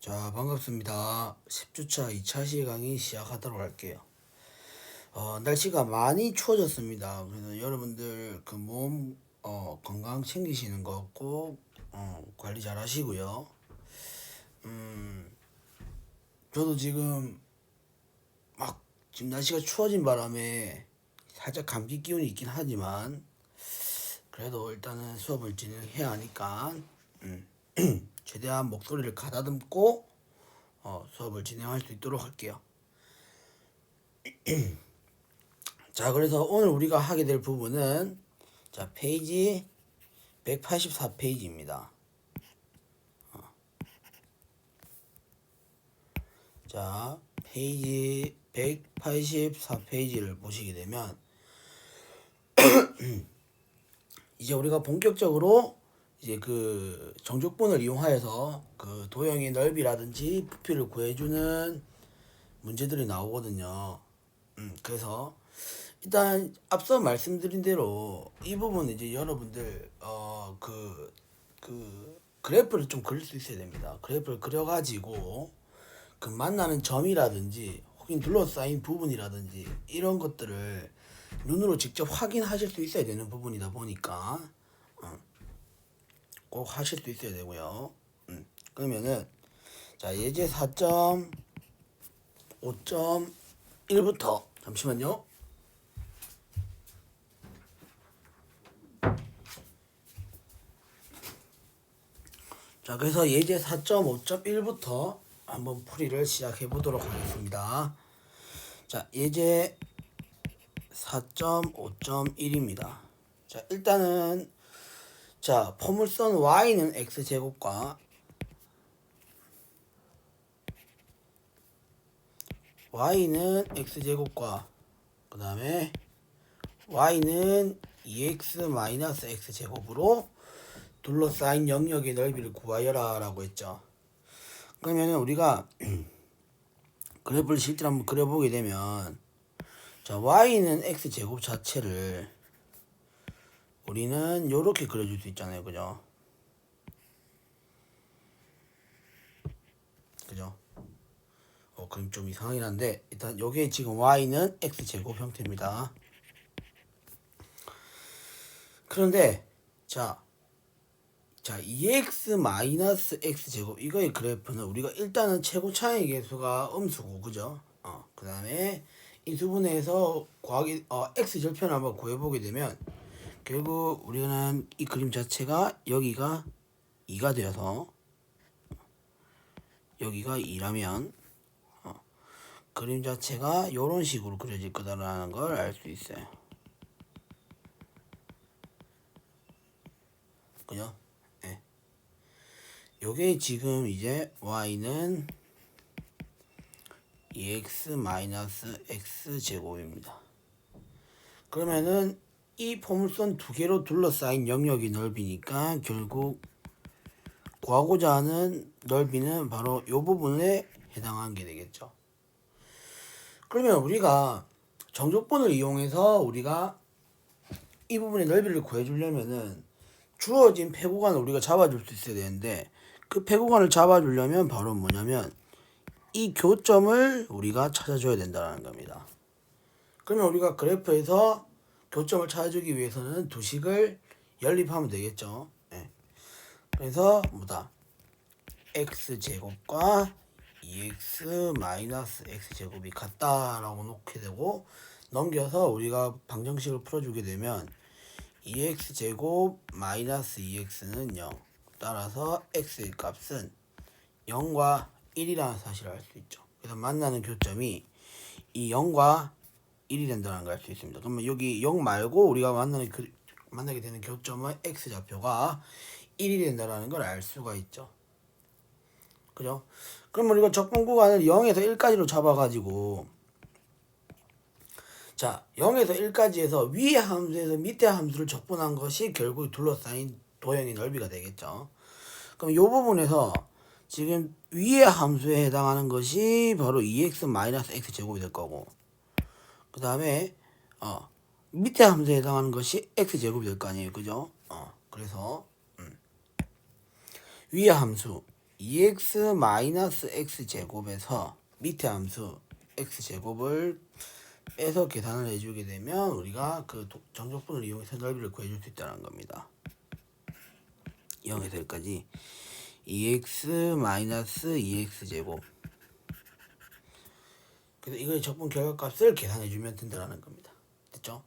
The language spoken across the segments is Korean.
자, 반갑습니다. 10주차 2차 시 강의 시작하도록 할게요. 날씨가 많이 추워졌습니다. 그래서 여러분들 그 몸 건강 챙기시는 거 꼭 관리 잘 하시고요. 저도 지금 날씨가 추워진 바람에 살짝 감기 기운이 있긴 하지만 그래도 일단은 수업을 진행해야 하니까 최대한 목소리를 가다듬고 수업을 진행할 수 있도록 할게요. 자, 그래서 오늘 우리가 하게 될 부분은 자, 페이지 184페이지입니다. 자, 페이지 184페이지를 보시게 되면 이제 우리가 본격적으로 이제 그 정족분을 이용하여서 그 도형의 넓이라든지 부피를 구해주는 문제들이 나오거든요. 그래서 일단 앞서 말씀드린 대로 이 부분은 이제 여러분들 그래프를 좀 그릴 수 있어야 됩니다. 그래프를 그려가지고 그 만나는 점이라든지 혹은 둘러싸인 부분이라든지 이런 것들을 눈으로 직접 확인하실 수 있어야 되는 부분이다 보니까 꼭 하실 수 있어야 되고요. 그러면은 자, 예제 4.5.1부터 잠시만요. 자, 그래서 예제 4.5.1부터 한번 풀이를 시작해 보도록 하겠습니다. 자, 예제 4.5.1입니다. 자, 일단은 자, 포물선 y는 x제곱과 y는 x제곱과 그 다음에 y는 2x-x제곱으로 둘러싸인 영역의 넓이를 구하여라 라고 했죠. 그러면 우리가 그래프를 실제로 한번 그려보게 되면 자, y는 x제곱 자체를 우리는 요렇게 그려줄 수 있잖아요. 그죠? 그림 좀 이상하긴 한데 일단 요게 지금 y는 x제곱 형태입니다. 그런데 자 2x-x제곱 이거의 그래프는 우리가 일단은 최고 차이 계수가 음수고 그죠? 그 다음에 인수분해에서 곱하기 x절편을 한번 구해보게 되면 결국 우리는 이 그림 자체가 여기가 2가 되어서 여기가 2라면 그림 자체가 이런 식으로 그려질 거다라는 걸 알 수 있어요. 그죠? 네. 요게 지금 이제 y는 2x-x제곱입니다. 그러면은 이 포물선 두 개로 둘러싸인 영역이 넓이니까 결국 구하고자 하는 넓이는 바로 이 부분에 해당하는 게 되겠죠. 그러면 우리가 정족분을 이용해서 우리가 이 부분의 넓이를 구해주려면은 주어진 폐구간을 우리가 잡아줄 수 있어야 되는데 그 폐구간을 잡아주려면 바로 뭐냐면 이 교점을 우리가 찾아줘야 된다는 겁니다. 그러면 우리가 그래프에서 교점을 찾아주기 위해서는 두 식을 연립하면 되겠죠. 네. 그래서 뭐다? x제곱과 2x-x제곱이 같다라고 놓게 되고 넘겨서 우리가 방정식을 풀어주게 되면 2x제곱 마이너스 2x는 0 따라서 x의 값은 0과 1이라는 사실을 알 수 있죠. 그래서 만나는 교점이 이 0과 1이 된다는 걸 알 수 있습니다. 그러면 여기 0 말고 우리가 만나게 되는 교점은 x좌표가 1이 된다는 걸 알 수가 있죠. 그죠? 그럼 우리가 적분 구간을 0에서 1까지로 잡아가지고 자 0에서 1까지 해서 위의 함수에서 밑에 함수를 적분한 것이 결국 둘러싸인 도형의 넓이가 되겠죠. 그럼 이 부분에서 지금 위의 함수에 해당하는 것이 바로 2x-x제곱이 될 거고 그 다음에 밑에 함수에 해당하는 것이 x제곱이 될 거 아니에요. 그죠? 그래서 위의 함수 2x 마이너스 x제곱에서 밑에 함수 x제곱을 빼서 계산을 해주게 되면 우리가 그 정적분을 이용해서 넓이를 구해줄 수 있다는 겁니다. 0에서 1까지 2x 마이너스 2x제곱. 그래서 이거의 적분 결과값을 계산해주면 된다는 겁니다. 됐죠?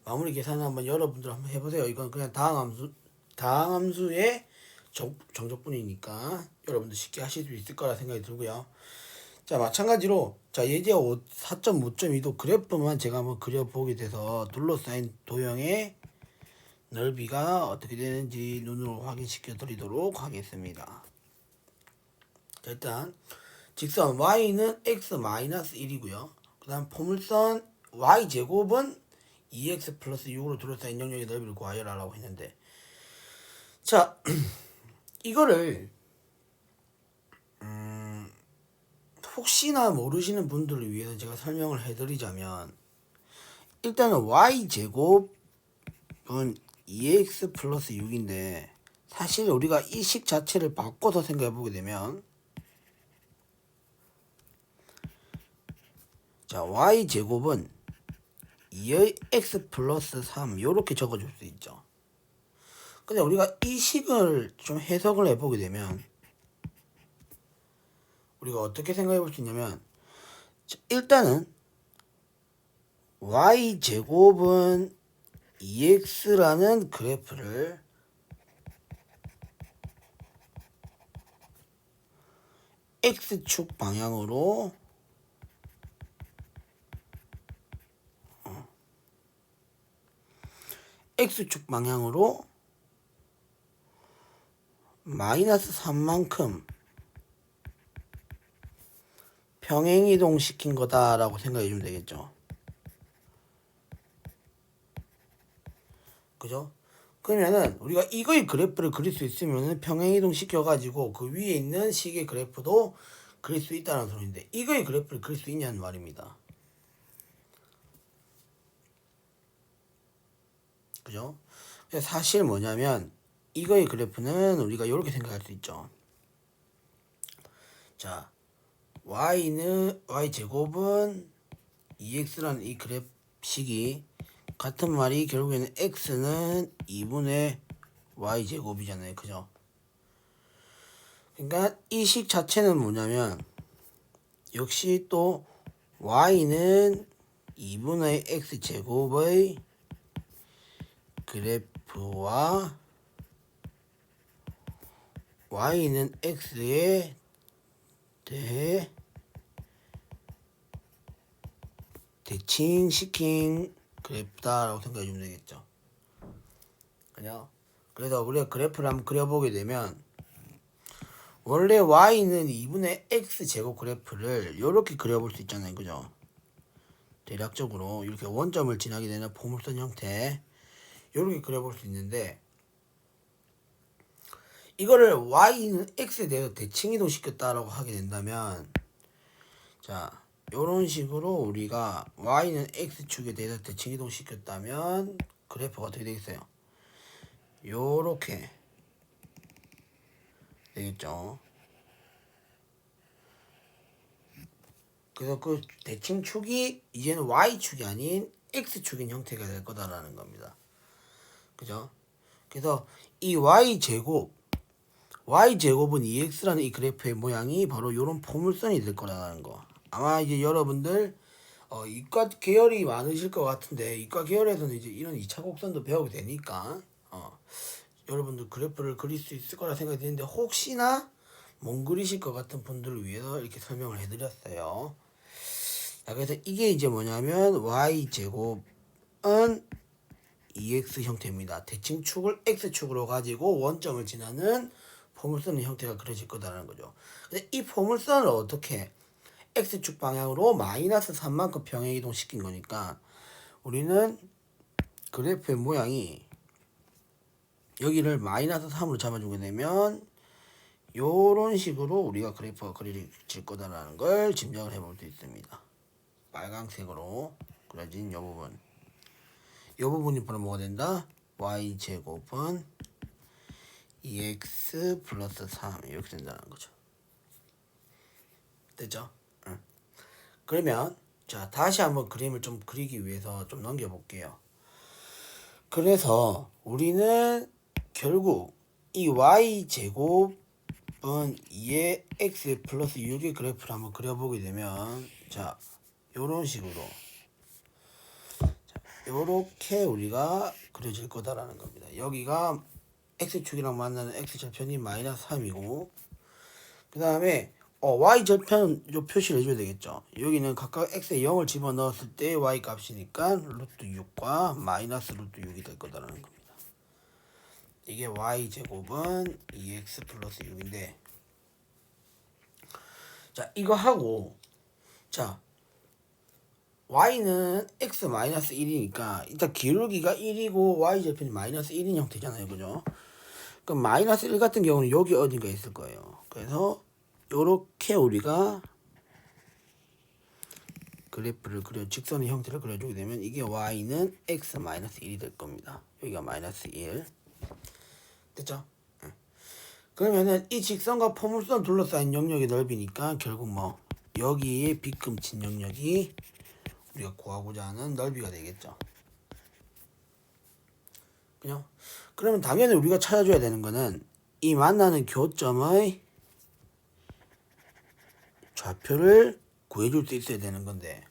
마무리 계산을 한번 여러분들 한번 해보세요. 이건 그냥 다항함수의 정적분이니까 여러분들 쉽게 하실 수 있을 거라 생각이 들고요. 자, 마찬가지로 자 예제 4.5.2도 그래프만 제가 한번 그려보게 돼서 둘러싸인 도형의 넓이가 어떻게 되는지 눈으로 확인시켜 드리도록 하겠습니다. 자, 일단 직선 y는 x-1이고요. 그 다음 포물선 y제곱은 2x 플러스 6으로 둘러싸인 영역의 넓이를 구하여라라고 했는데, 자 이거를 혹시나 모르시는 분들을 위해서 제가 설명을 해드리자면, 일단은 y제곱은 2x 플러스 6인데 사실 우리가 이 식 자체를 바꿔서 생각해 보게 되면, 자 y제곱은 2의 x 플러스 3 요렇게 적어줄 수 있죠. 근데 우리가 이 식을 좀 해석을 해보게 되면 우리가 어떻게 생각해 볼 수 있냐면, 일단은 y제곱은 2x라는 그래프를 x축 방향으로 x축 방향으로 마이너스 3만큼 평행이동 시킨 거다라고 생각해 주면 되겠죠. 그죠? 그러면은 우리가 이거의 그래프를 그릴 수 있으면은 평행이동 시켜가지고 그 위에 있는 식의 그래프도 그릴 수 있다는 소리인데, 이거의 그래프를 그릴 수 있냐는 말입니다. 그죠? 사실 뭐냐면 이거의 그래프는 우리가 이렇게 생각할 수 있죠. 자, y제곱은 2x라는 이 그래프식이 같은 말이 결국에는 x는 2분의 y제곱이잖아요. 그죠? 그러니까 이 식 자체는 뭐냐면 역시 또 y는 2분의 x제곱의 그래프와 y는 x에 대해 대칭시킨 그래프다라고 생각해 주면 되겠죠. 그죠? 그래서 우리가 그래프를 한번 그려보게 되면, 원래 y는 2분의 x제곱 그래프를 이렇게 그려볼 수 있잖아요. 그죠? 대략적으로 이렇게 원점을 지나게 되는 포물선 형태 이렇게 그려볼 수 있는데, 이거를 y는 x에 대해서 대칭이동 시켰다라고 하게 된다면, 자 이런 식으로 우리가 y는 x축에 대해서 대칭이동 시켰다면 그래프가 어떻게 되겠어요? 요렇게 되겠죠. 그래서 그 대칭축이 이제는 y축이 아닌 x축인 형태가 될 거다라는 겁니다. 그죠? 그래서 이 y제곱은 2x라는 이 그래프의 모양이 바로 이런 포물선이 될 거라는 거. 아마 이제 여러분들 이과 계열이 많으실 것 같은데, 이과 계열에서는 이제 이런 2차 곡선도 배우게 되니까 여러분들 그래프를 그릴 수 있을 거라 생각이 드는데, 혹시나 못 그리실 것 같은 분들을 위해서 이렇게 설명을 해드렸어요. 자, 그래서 이게 이제 뭐냐면 y제곱은 2x 형태입니다. 대칭축을 x축으로 가지고 원점을 지나는 포물선의 형태가 그려질 거다라는 거죠. 근데 이 포물선을 어떻게 x축 방향으로 마이너스 3만큼 평행이동 시킨 거니까, 우리는 그래프의 모양이 여기를 마이너스 3으로 잡아주게 되면 요런 식으로 우리가 그래프가 그려질 거다라는 걸 짐작을 해볼 수 있습니다. 빨강색으로 그려진 요 부분, 요 부분이 바로 뭐가 된다? y제곱은 2x 플러스 3 이렇게 된다는 거죠. 됐죠? 응. 그러면 자 다시 한번 그림을 좀 그리기 위해서 좀 넘겨볼게요. 그래서 우리는 결국 이 y제곱은 2의 x 플러스 6의 그래프를 한번 그려보게 되면 자 요런 식으로 요렇게 우리가 그려질 거다라는 겁니다. 여기가 x축이랑 만나는 x절편이 마이너스 3이고 그 다음에 y절편 요 표시를 해줘야 되겠죠. 여기는 각각 x에 0을 집어넣었을 때 y 값이니까 루트 6과 마이너스 루트 6이 될 거다라는 겁니다. 이게 y제곱은 2x 플러스 6인데 자 이거 하고 자 y는 x 마이너스 1이니까 일단 기울기가 1이고 y절편이 마이너스 1인 형태잖아요. 그죠? 그럼 마이너스 1 같은 경우는 여기 어딘가 있을 거예요. 그래서 요렇게 우리가 그래프를 직선의 형태를 그려주게 되면 이게 y는 x 마이너스 1이 될 겁니다. 여기가 마이너스 1 됐죠? 그러면은 이 직선과 포물선 둘러싸인 영역의 넓이니까 결국 뭐 여기에 빗금친 영역이 우리가 구하고자 하는 넓이가 되겠죠. 그죠? 그러면 당연히 우리가 찾아줘야 되는 거는 이 만나는 교점의 좌표를 구해줄 수 있어야 되는 건데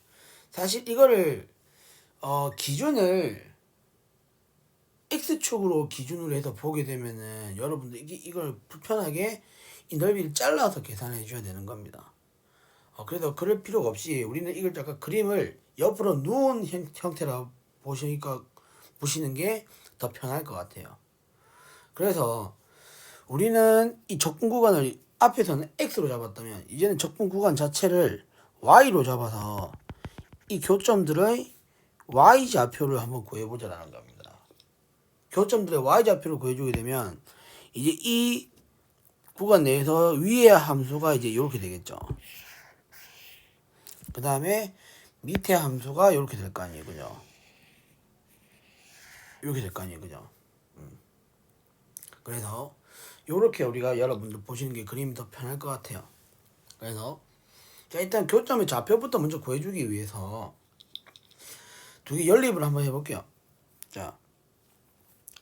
사실 이거를 기준을 x축으로 기준으로 해서 보게 되면은 여러분들 이걸 불편하게 이 넓이를 잘라서 계산해 줘야 되는 겁니다. 그래서 그럴 필요가 없이 우리는 이걸 약간 그림을 옆으로 누운 형태라 보시는 게 더 편할 것 같아요. 그래서 우리는 이 적분 구간을 앞에서는 x로 잡았다면 이제는 적분 구간 자체를 y로 잡아서 이 교점들의 y좌표를 한번 구해보자라는 겁니다. 교점들의 y좌표를 구해주게 되면 이제 이 구간 내에서 위의 함수가 이제 이렇게 되겠죠. 그 다음에 밑에 함수가 이렇게 될 거 아니에요. 그죠? 이렇게 될 거 아니에요. 그죠? 그래서 이렇게 우리가 여러분들 보시는 게 그림이 더 편할 것 같아요. 그래서 자 일단 교점의 좌표부터 먼저 구해주기 위해서 두 개 연립을 한번 해볼게요. 자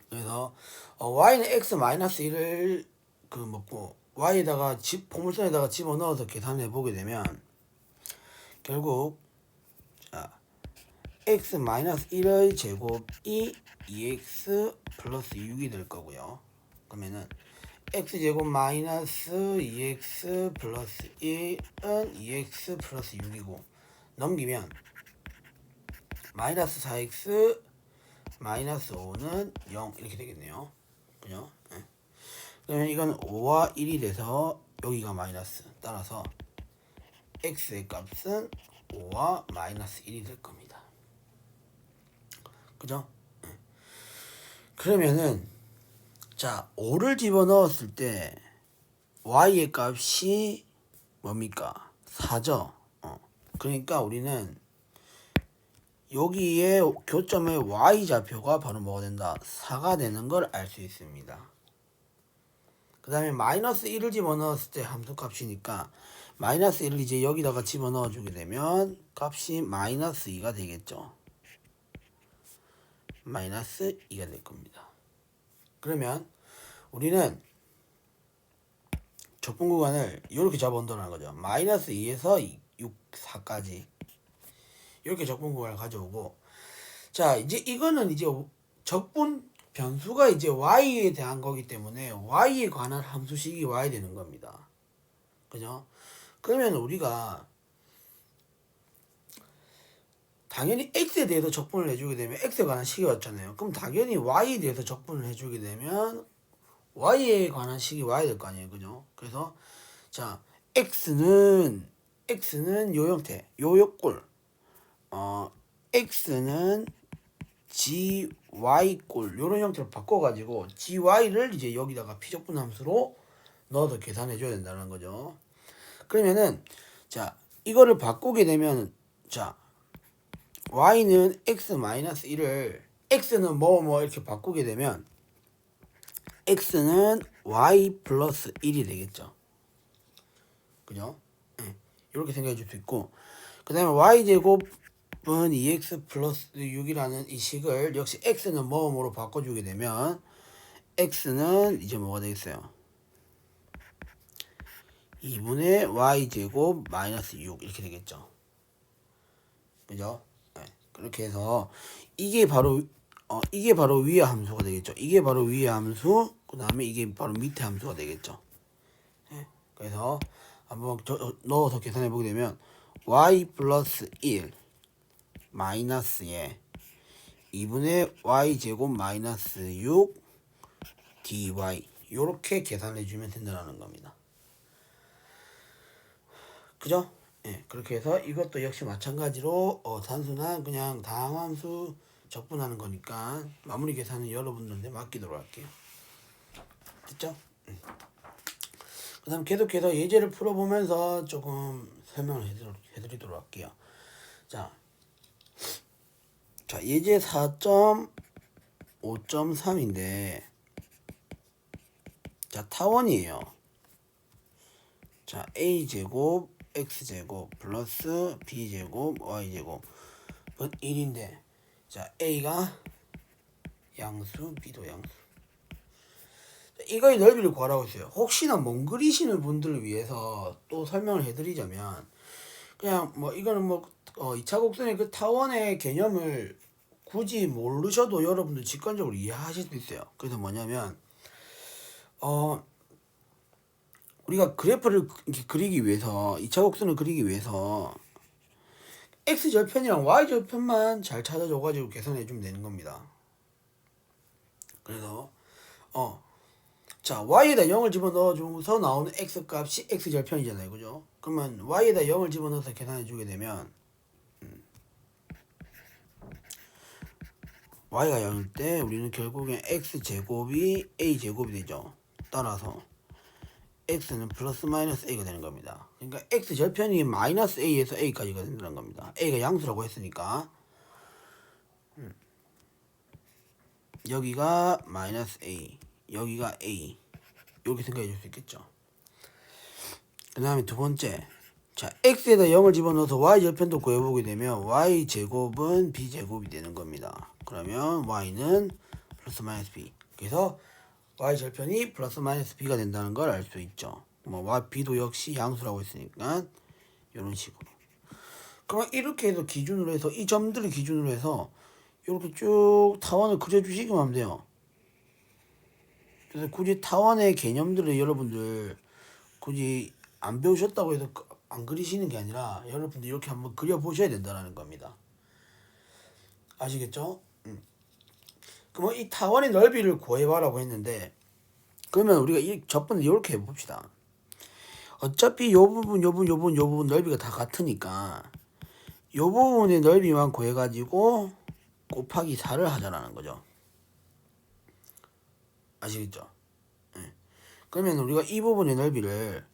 그래서 y는 x 마이너스 1을 먹고 y에다가 포물선에다가 집어넣어서 계산해 보게 되면 결국 자 x 마이너스 1의 제곱이 2x 플러스 6이 될 거고요. 그러면은 x제곱 마이너스 2x 플러스 1은 2x 플러스 6이고 넘기면 마이너스 4x 마이너스 5는 0 이렇게 되겠네요. 그죠? 네. 그러면 이건 5와 1이 돼서 여기가 마이너스 따라서 x의 값은 5와 마이너스 1이 될 겁니다. 그죠? 네. 그러면은 자 5를 집어넣었을 때 y의 값이 뭡니까? 4죠. 그러니까 우리는 여기에 교점의 y좌표가 바로 뭐가 된다? 4가 되는 걸 알 수 있습니다. 그 다음에 마이너스 1을 집어넣었을 때 함수 값이니까 마이너스 1을 이제 여기다가 집어넣어 주게 되면 값이 마이너스 2가 되겠죠. 마이너스 2가 될 겁니다. 그러면 우리는 적분 구간을 이렇게 잡아온다는 거죠. 마이너스 2에서 6, 4까지 이렇게 적분 구간을 가져오고 자 이제 이거는 이제 적분 변수가 이제 y에 대한 거기 때문에 y에 관한 함수식이 와야 되는 겁니다. 그죠? 그러면 우리가 당연히 x에 대해서 적분을 해주게 되면 x에 관한 식이 왔잖아요. 그럼 당연히 y에 대해서 적분을 해주게 되면 y에 관한 식이 와야 될 거 아니에요. 그죠? 그래서 자 x는 요 형태 요 꼴 x는 gy꼴 요런 형태로 바꿔가지고 gy를 이제 여기다가 피적분 함수로 넣어서 계산해 줘야 된다는 거죠. 그러면은 자 이거를 바꾸게 되면 자 y는 x 마이너스 1을 x는 뭐 이렇게 바꾸게 되면 x는 y 플러스 1이 되겠죠. 그죠? 네. 이렇게 생각해 줄 수 있고, 그 다음에 y제곱은 2x 플러스 6이라는 이 식을 역시 x는 뭐뭐로 바꿔주게 되면 x는 이제 뭐가 되겠어요? 2분의 y제곱 마이너스 6 이렇게 되겠죠. 그죠? 네. 그렇게 해서 이게 바로 위의 함수가 되겠죠. 이게 바로 위의 함수, 그 다음에 이게 바로 밑에 함수가 되겠죠. 네. 그래서 한번 넣어서 계산해 보게 되면 y 플러스 1 마이너스에 2분의 y제곱 마이너스 6 dy 요렇게 계산해 주면 된다는 겁니다. 그죠? 예, 그렇게 해서 이것도 역시 마찬가지로 단순한 그냥 다함수 적분하는 거니까 마무리 계산은 여러분들한테 맡기도록 할게요. 됐죠? 그 다음 계속해서 예제를 풀어보면서 조금 설명을 해드리도록 할게요. 자, 예제 4.5.3인데 자, 타원이에요. 자, a제곱 x제곱 플러스 b제곱 y제곱은 1인데 자, a가 양수, b도 양수. 이거의 넓이를 구하라고 했어요. 혹시나 못 그리시는 분들을 위해서 또 설명을 해드리자면 그냥 뭐 이거는 뭐 2차 곡선의 그 타원의 개념을 굳이 모르셔도 여러분들 직관적으로 이해하실 수 있어요. 그래서 뭐냐면 우리가 그래프를 그리기 위해서 2차 곡선을 그리기 위해서 x절편이랑 y절편만 잘 찾아줘가지고 계산해주면 되는 겁니다. 그래서 자, y에다 0을 집어넣어줘서 나오는 x값이 x절편이잖아요. 그죠? 그러면 y에다 0을 집어넣어서 계산해주게 되면 y가 0일 때 우리는 결국엔 x제곱이 a제곱이 되죠. 따라서 x는 플러스 마이너스 a가 되는 겁니다. 그러니까 x절편이 마이너스 a에서 a까지가 된다는 겁니다. a가 양수라고 했으니까 여기가 마이너스 a, 여기가 a 이렇게 생각해 줄 수 있겠죠. 그 다음에 두 번째, 자, x에다 0을 집어넣어서 y절편도 구해보게 되면 y제곱은 b제곱이 되는 겁니다. 그러면 y는 플러스 마이너스 b. 그래서 y절편이 플러스 마이너스 b가 된다는 걸 알 수 있죠. 뭐 b도 역시 양수라고 했으니까 이런 식으로. 그럼 이렇게 해서 기준으로 해서 이 점들을 기준으로 해서 이렇게 쭉 타원을 그려주시기만 하면 돼요. 그래서 굳이 타원의 개념들을 여러분들 굳이 안 배우셨다고 해서 안 그리시는 게 아니라 여러분들 이렇게 한번 그려보셔야 된다는 겁니다. 아시겠죠? 그럼 이 타원의 넓이를 구해봐라고 했는데 그러면 우리가 이 접근을 이렇게 해봅시다. 어차피 요 부분 넓이가 다 같으니까 요 부분의 넓이만 구해가지고 곱하기 4를 하자라는 거죠. 아시겠죠? 네. 그러면 우리가 이 부분의 넓이를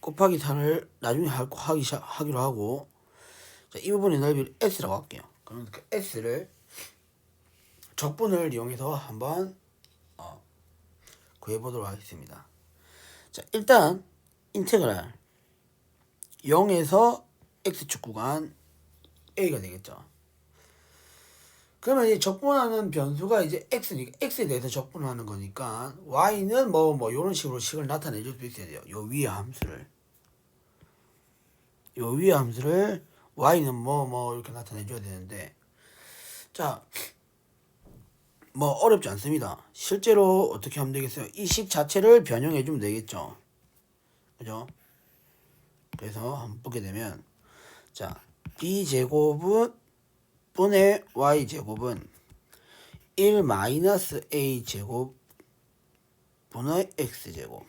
곱하기 4를 나중에 하기로 하고 자, 이 부분의 넓이를 s라고 할게요. 그러면 그 s를 적분을 이용해서 한번 구해보도록 하겠습니다. 자, 일단 인테그랄 0에서 x축 구간 a가 되겠죠. 그러면 이제 적분하는 변수가 이제 x니까 x에 대해서 적분하는 거니까 y는 뭐 이런 식으로 식을 나타내 줄 수 있어야 돼요. 요 위의 함수를 y는 뭐 이렇게 나타내 줘야 되는데 자, 뭐 어렵지 않습니다. 실제로 어떻게 하면 되겠어요? 이 식 자체를 변형해 주면 되겠죠. 그죠? 그래서 한번 보게 되면 자, b제곱은 분의 y제곱은 1 마이너스 a제곱 분의 x제곱.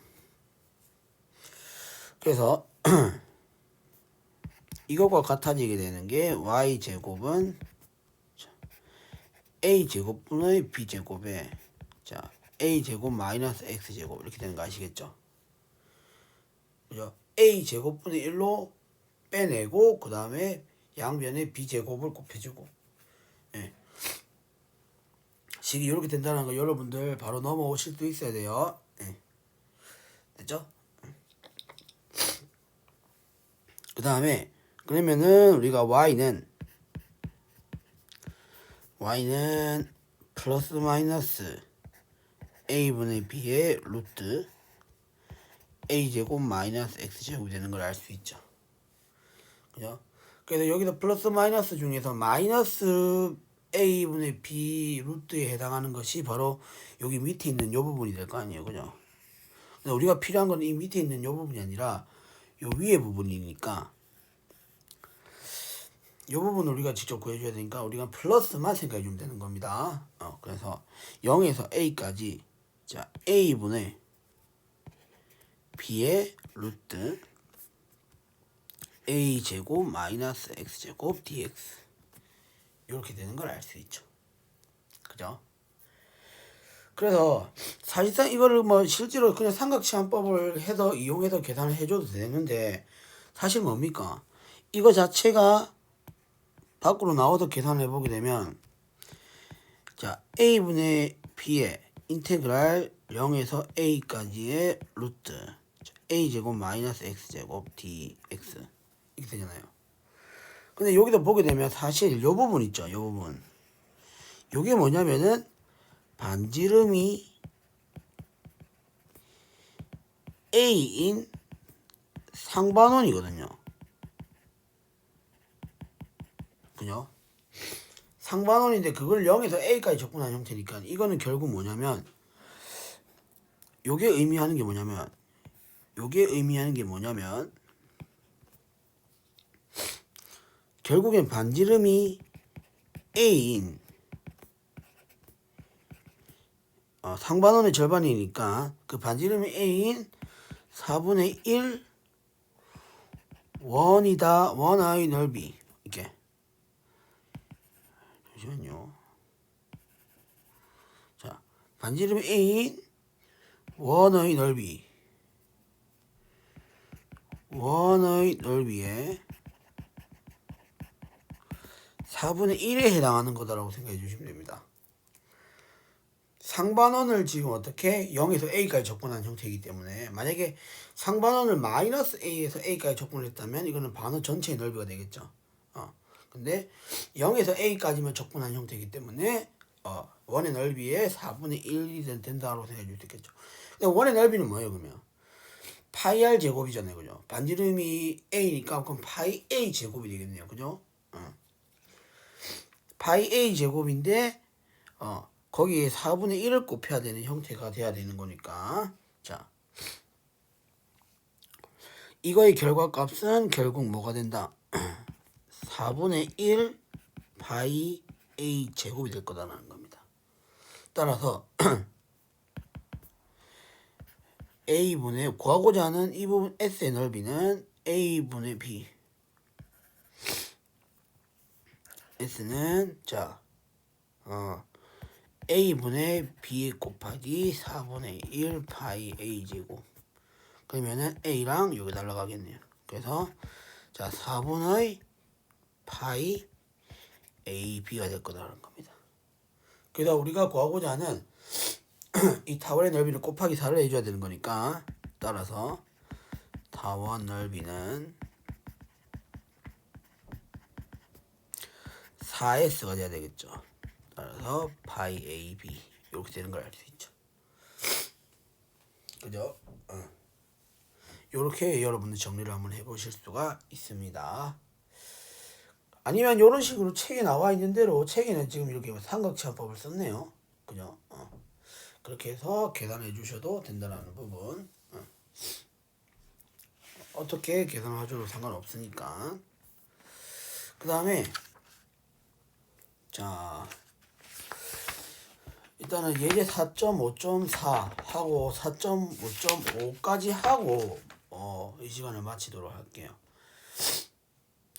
그래서 이것과 같아지게 되는 게 y제곱은 a제곱 분의 b제곱에 자, a제곱 마이너스 x제곱 이렇게 되는 거 아시겠죠? 그죠? a제곱분의 1로 빼내고 그 다음에 양변에 b제곱을 곱해주고 예. 식이 이렇게 된다는 거 여러분들 바로 넘어오실 수 있어야 돼요. 됐죠? 그 다음에 그러면은 우리가 y는 플러스 마이너스 a분의 b의 루트 a제곱 마이너스 x제곱이 되는 걸 알 수 있죠. 그죠? 그래서 여기서 플러스 마이너스 중에서 마이너스 a분의 b 루트에 해당하는 것이 바로 여기 밑에 있는 요 부분이 될 거 아니에요. 그죠? 근데 우리가 필요한 건 이 밑에 있는 요 부분이 아니라 요 위에 부분이니까 이 부분을 우리가 직접 구해줘야 되니까 우리가 플러스만 생각해 주면 되는 겁니다. 그래서 0에서 a까지 자 a분의 b의 루트 a제곱 마이너스 x제곱 dx 이렇게 되는 걸 알 수 있죠. 그죠? 그래서 사실상 이거를 뭐 실제로 그냥 삼각시한법을 해서 이용해서 계산을 해줘도 되는데 사실 뭡니까? 이거 자체가 밖으로 나와서 계산을 해보게 되면 자 a분의 b의 인테그랄 0에서 a까지의 루트 a제곱 마이너스 x제곱 dx 이렇게 되잖아요. 근데 여기도 보게 되면 사실 요 부분 있죠. 요 부분 요게 뭐냐면은 반지름이 a인 상반원이거든요. 그죠? 상반원인데 그걸 0에서 a까지 접근한 형태니까 이거는 결국 뭐냐면 요게 의미하는 게 뭐냐면 결국엔 반지름이 a인 상반원의 절반이니까 그 반지름이 a인 4분의 1 원이다. 원의 넓이 이렇게 잠시만요. 자 반지름이 a인 원의 넓이에 4분의 1에 해당하는 거다라고 생각해 주시면 됩니다. 상반원을 지금 어떻게 0에서 a까지 접근한 형태이기 때문에 만약에 상반원을 마이너스 a에서 a까지 접근을 했다면 이거는 반원 전체의 넓이가 되겠죠. 근데 0에서 a까지만 접근한 형태이기 때문에 원의 넓이에 4분의 1이 된다고 생각해 줄 수 있겠죠. 근데 원의 넓이는 뭐예요 그러면? 파이 r 제곱이잖아요. 그죠? 반지름이 a니까 그럼 파이 a 제곱이 되겠네요. 그죠? 파이 a 제곱인데 거기에 4분의 1을 곱해야 되는 형태가 돼야 되는 거니까 자 이거의 결과값은 결국 뭐가 된다? 4분의 1 파이 a 제곱이 될 거다라는 겁니다. 따라서 a분의 구하고자 하는 이 부분 s의 넓이는 a분의 b s는 자 a분의 b 곱하기 4분의 1 파이 a 제곱 그러면은 a랑 여기 날라가겠네요. 그래서 자 4분의 파이 ab가 될 거다라는 겁니다. 그래서 우리가 구하고자 하는 이 타원의 넓이를 곱하기 4를 해줘야 되는 거니까 따라서 타원 넓이는 4s가 돼야 되겠죠. 따라서 파이 ab 이렇게 되는 걸 알 수 있죠. 그죠? 이렇게 여러분들 정리를 한번 해보실 수가 있습니다. 아니면 이런 식으로 책에 나와 있는 대로 책에는 지금 이렇게 삼각지화법을 썼네요. 그죠? 그렇게 해서 계산해 주셔도 된다는 부분. 어떻게 계산하셔도 상관없으니까. 그 다음에 자 일단은 예제 4.5.4 하고 4.5.5까지 하고 이 시간을 마치도록 할게요.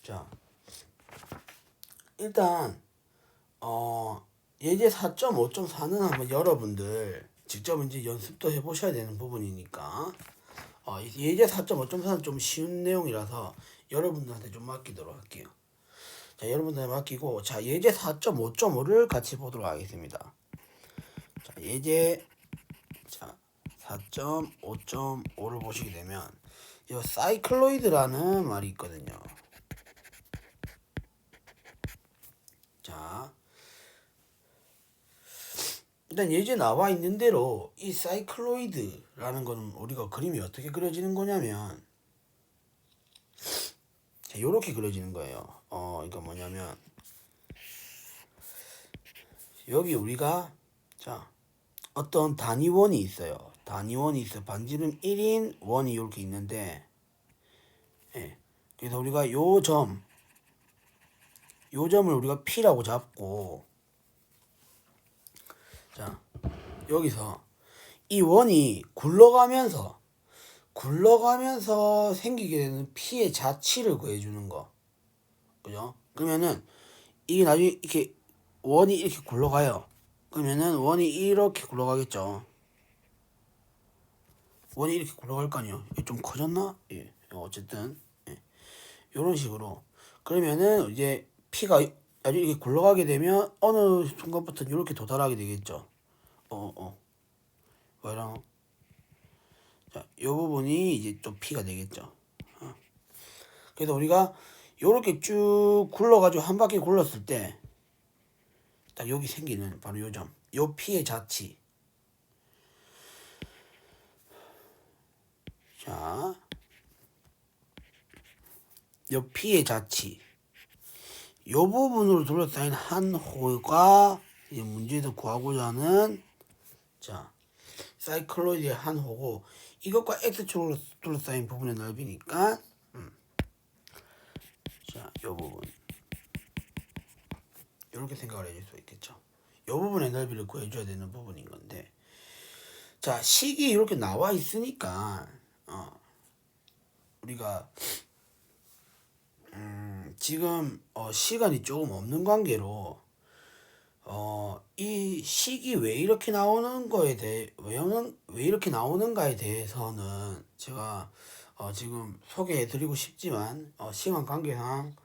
자 일단 예제 4.5.4는 한번 여러분들 직접 이제 연습도 해보셔야 되는 부분이니까 예제 4.5.4는 좀 쉬운 내용이라서 여러분들한테 좀 맡기도록 할게요. 자 여러분들한테 맡기고 자 예제 4.5.5를 같이 보도록 하겠습니다. 자 예제 자 4.5.5를 보시게 되면 이 사이클로이드라는 말이 있거든요. 자, 일단 예제 나와 있는 대로 이 사이클로이드라는 거는 우리가 그림이 어떻게 그려지는 거냐면 자, 요렇게 그려지는 거예요. 이거 뭐냐면 여기 우리가 자 어떤 단위원이 있어요. 단위원이 있어. 반지름 1인 원이 이렇게 있는데 예. 그래서 우리가 요 점을 우리가 P라고 잡고 자 여기서 이 원이 굴러가면서 생기게 되는 P의 자치를 구해주는 거. 그죠? 그러면은 이게 나중에 이렇게 원이 이렇게 굴러가요. 그러면은 원이 이렇게 굴러가겠죠. 원이 이렇게 굴러갈 거 아니에요. 이게 좀 커졌나? 예. 어쨌든 예. 이런 식으로 그러면은 이제 P가 나중에 이렇게 굴러가게 되면 어느 순간부터 이렇게 도달하게 되겠죠. 뭐랑 자, 이 부분이 이제 좀 P가 되겠죠. 그래서 우리가 요렇게 쭉 굴러가지고 한 바퀴 굴렀을 때 딱 여기 생기는 바로 요 점, 요 P의 자치. 자, 요 P의 자치. 요 부분으로 둘러싸인 한 호가 이제 문제에서 구하고자 하는 자 사이클로이드의 한 호고 이것과 X축으로 둘러싸인 부분의 넓이니까 자, 요 부분 이렇게 생각을 해줄 수 있겠죠. 요 부분의 넓이를 구해줘야 되는 부분인 건데 자 식이 이렇게 나와 있으니까 우리가 지금 시간이 조금 없는 관계로 이 식이 왜 이렇게 나오는 거에 대해 왜 이렇게 나오는가에 대해서는 제가 지금 소개해드리고 싶지만 시간 관계상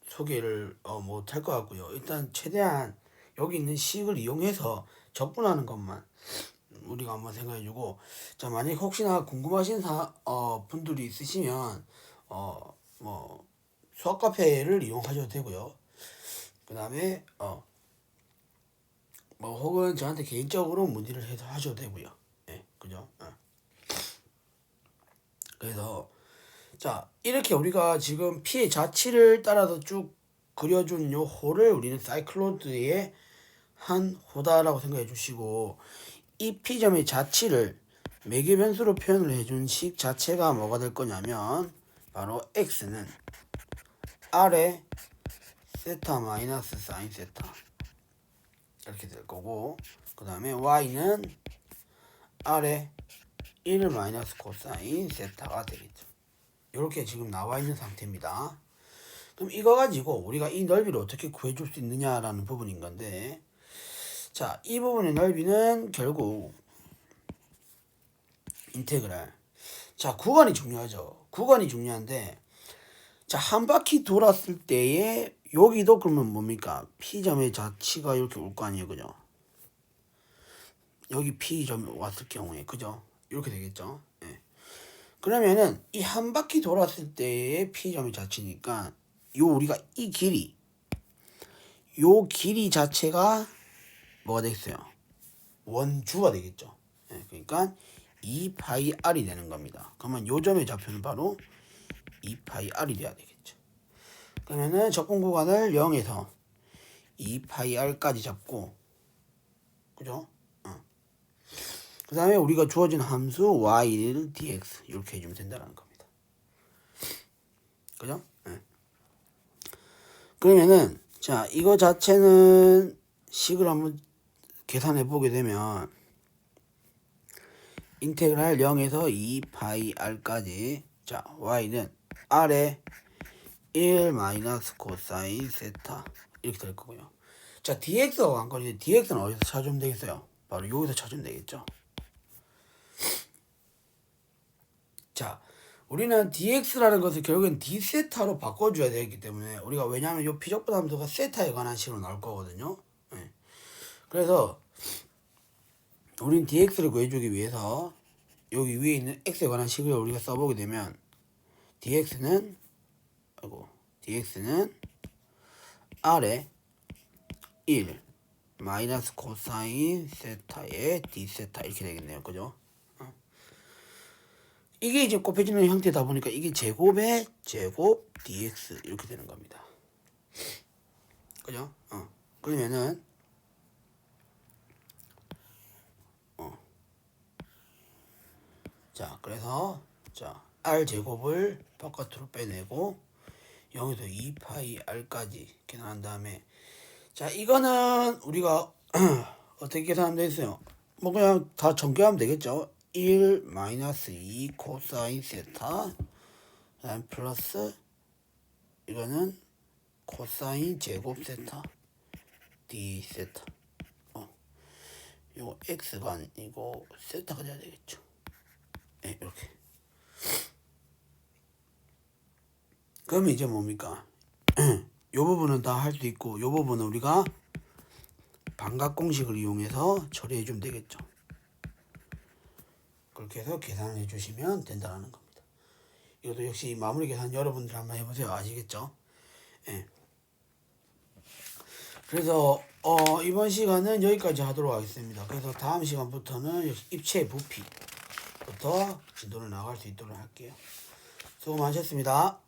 소개를 못할 것 같고요. 일단 최대한 여기 있는 식을 이용해서 적분하는 것만 우리가 한번 생각해주고 자 만약 혹시나 궁금하신 분들이 있으시면 뭐 수학 카페를 이용하셔도 되고요. 그 다음에 뭐 혹은 저한테 개인적으로 문의를 해서 하셔도 되고요. 예, 그죠? 그래서 자 이렇게 우리가 지금 P의 자치를 따라서 쭉 그려준 요 호를 우리는 사이클로이드의 한 호다라고 생각해 주시고 이 P점의 자치를 매개 변수로 표현을 해준 식 자체가 뭐가 될 거냐면 바로 X는 R의 세타 마이너스 사인 세타 이렇게 될 거고 그 다음에 Y는 R의 1 마이너스 코사인 세타가 되겠죠. 이렇게 지금 나와 있는 상태입니다. 그럼 이거 가지고 우리가 이 넓이를 어떻게 구해줄 수 있느냐라는 부분인 건데 자, 이 부분의 넓이는 결국 인테그랄 자, 구간이 중요하죠. 구간이 중요한데 자, 한 바퀴 돌았을 때에 여기도 그러면 뭡니까? P점의 자치가 이렇게 올 거 아니에요. 그죠? 여기 P점이 왔을 경우에 그죠? 이렇게 되겠죠. 예. 그러면은 이 한 바퀴 돌았을 때의 P점의 자치니까 요 우리가 이 길이 요 길이 자체가 뭐가 되겠어요? 원주가 되겠죠. 예. 그러니까 2파이 R이 되는 겁니다. 그러면 요 점의 좌표는 바로 2파이 R이 돼야 되겠죠. 그러면은 접근 구간을 0에서 2파이 R까지 잡고 그죠? 그 다음에 우리가 주어진 함수 y1 dx 이렇게 해주면 된다는 겁니다. 그죠? 네. 그러면은 자 이거 자체는 식을 한번 계산해 보게 되면 인테그랄 0에서 2파이 r까지 자 y는 r에 1 마이너스 코사인 세타 이렇게 될 거고요. 자 dx가 관건인데 dx는 어디서 찾으면 되겠어요? 바로 여기서 찾으면 되겠죠. 자, 우리는 dx라는 것을 결국엔 d세타로 바꿔줘야 되기 때문에 우리가 왜냐하면 이 피적분 함수가 세타에 관한 식으로 나올 거거든요. 네. 그래서 우린 dx를 구해주기 위해서 여기 위에 있는 x에 관한 식을 우리가 써보게 되면 dx는 r에 1 마이너스 코사인 세타의 d 세타 이렇게 되겠네요. 그죠? 이게 이제 곱해지는 형태다 보니까 이게 제곱의 제곱 dx 이렇게 되는 겁니다. 그죠? 그러면은 자, 그래서 자, r 제곱을 바깥으로 빼내고 여기서 2파이 r까지 계산한 다음에 자, 이거는 우리가 어떻게 계산하면 되겠어요? 뭐 그냥 다 전개하면 되겠죠. 1 마이너스 2 코사인 세타 그다음 플러스 이거는 코사인 제곱 세타 d 세타 이거 x반 이거 세타가 돼야 되겠죠. 네, 이렇게. 그러면 이제 뭡니까? 요 부분은 다 할 수 있고 요 부분은 우리가 반각 공식을 이용해서 처리해 주면 되겠죠. 그렇게 해서 계산을 해 주시면 된다는 겁니다. 이것도 역시 마무리 계산 여러분들 한번 해보세요. 아시겠죠? 예. 그래서 이번 시간은 여기까지 하도록 하겠습니다. 그래서 다음 시간부터는 역시 입체 부피부터 진도를 나갈 수 있도록 할게요. 수고 많으셨습니다.